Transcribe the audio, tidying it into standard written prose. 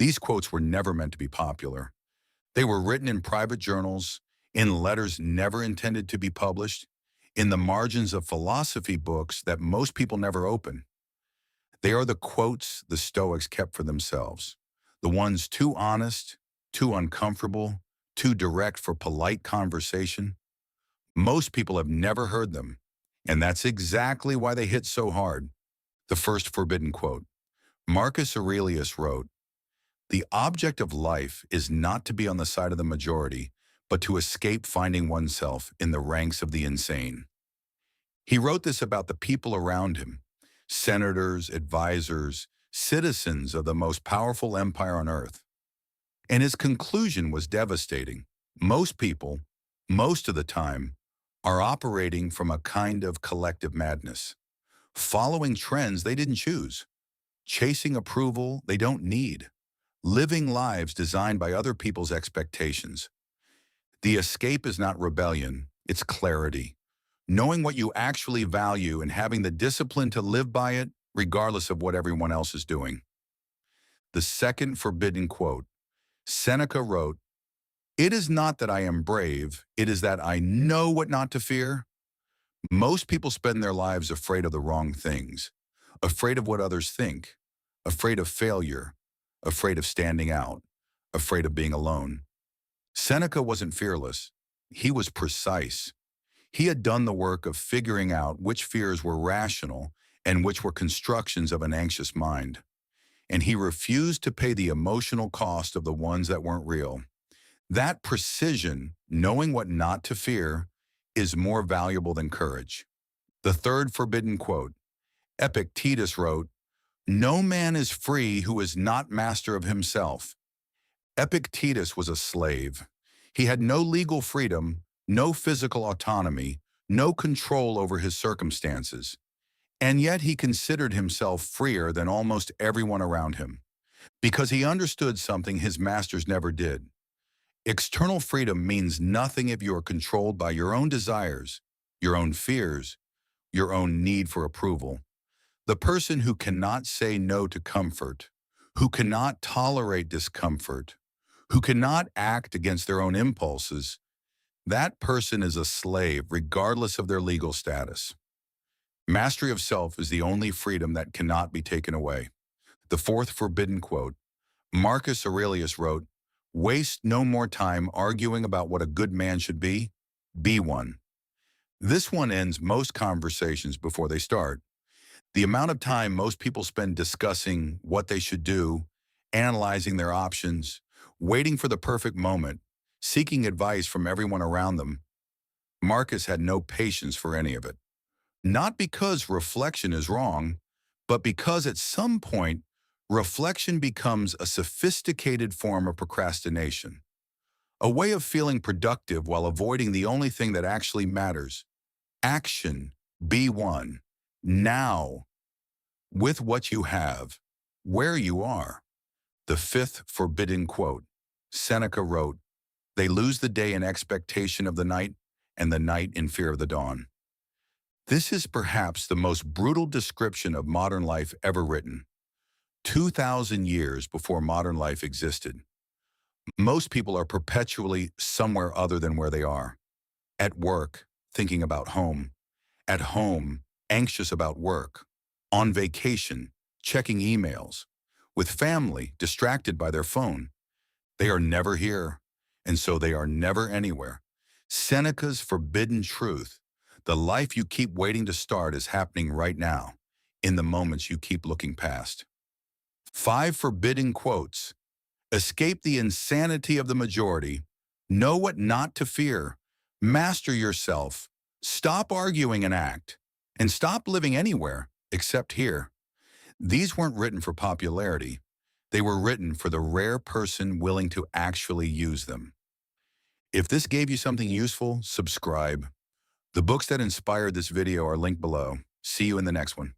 These quotes were never meant to be popular. They were written in private journals, in letters never intended to be published, in the margins of philosophy books that most people never open. They are the quotes the Stoics kept for themselves, the ones too honest, too uncomfortable, too direct for polite conversation. Most people have never heard them, and that's exactly why they hit so hard. The first forbidden quote. Marcus Aurelius wrote, "The object of life is not to be on the side of the majority, but to escape finding oneself in the ranks of the insane." He wrote this about the people around him, senators, advisors, citizens of the most powerful empire on earth. And his conclusion was devastating. Most people, most of the time, are operating from a kind of collective madness, following trends they didn't choose, chasing approval they don't need, living lives designed by other people's expectations. The escape is not rebellion, it's clarity. Knowing what you actually value and having the discipline to live by it, regardless of what everyone else is doing. The second forbidden quote. Seneca wrote, "It is not that I am brave, it is that I know what not to fear." Most people spend their lives afraid of the wrong things, afraid of what others think, afraid of failure, afraid of standing out, afraid of being alone. Seneca wasn't fearless. He was precise. He had done the work of figuring out which fears were rational and which were constructions of an anxious mind. And he refused to pay the emotional cost of the ones that weren't real. That precision, knowing what not to fear, is more valuable than courage. The third forbidden quote. Epictetus wrote, "No man is free who is not master of himself." Epictetus was a slave. He had no legal freedom, no physical autonomy, no control over his circumstances. And yet he considered himself freer than almost everyone around him, because he understood something his masters never did. External freedom means nothing if you are controlled by your own desires, your own fears, your own need for approval. The person who cannot say no to comfort, who cannot tolerate discomfort, who cannot act against their own impulses, that person is a slave regardless of their legal status. Mastery of self is the only freedom that cannot be taken away. The fourth forbidden quote. Marcus Aurelius wrote, "Waste no more time arguing about what a good man should be one." This one ends most conversations before they start. The amount of time most people spend discussing what they should do, analyzing their options, waiting for the perfect moment, seeking advice from everyone around them. Marcus had no patience for any of it. Not because reflection is wrong, but because at some point, reflection becomes a sophisticated form of procrastination, a way of feeling productive while avoiding the only thing that actually matters. Action, be one, now, with what you have, where you are. The fifth forbidden quote. Seneca wrote, "They lose the day in expectation of the night, and the night in fear of the dawn." This is perhaps the most brutal description of modern life ever written. 2,000 years before modern life existed. Most people are perpetually somewhere other than where they are. At work, thinking about home. At home, anxious about work. On vacation, checking emails. With family, distracted by their phone. They are never here, and so they are never anywhere. Seneca's forbidden truth. The life you keep waiting to start is happening right now, in the moments you keep looking past. 5 forbidden quotes. Escape the insanity of the majority. Know what not to fear. Master yourself. Stop arguing and act. And stop living anywhere except here. These weren't written for popularity. They were written for the rare person willing to actually use them. If this gave you something useful, subscribe. The books that inspired this video are linked below. See you in the next one.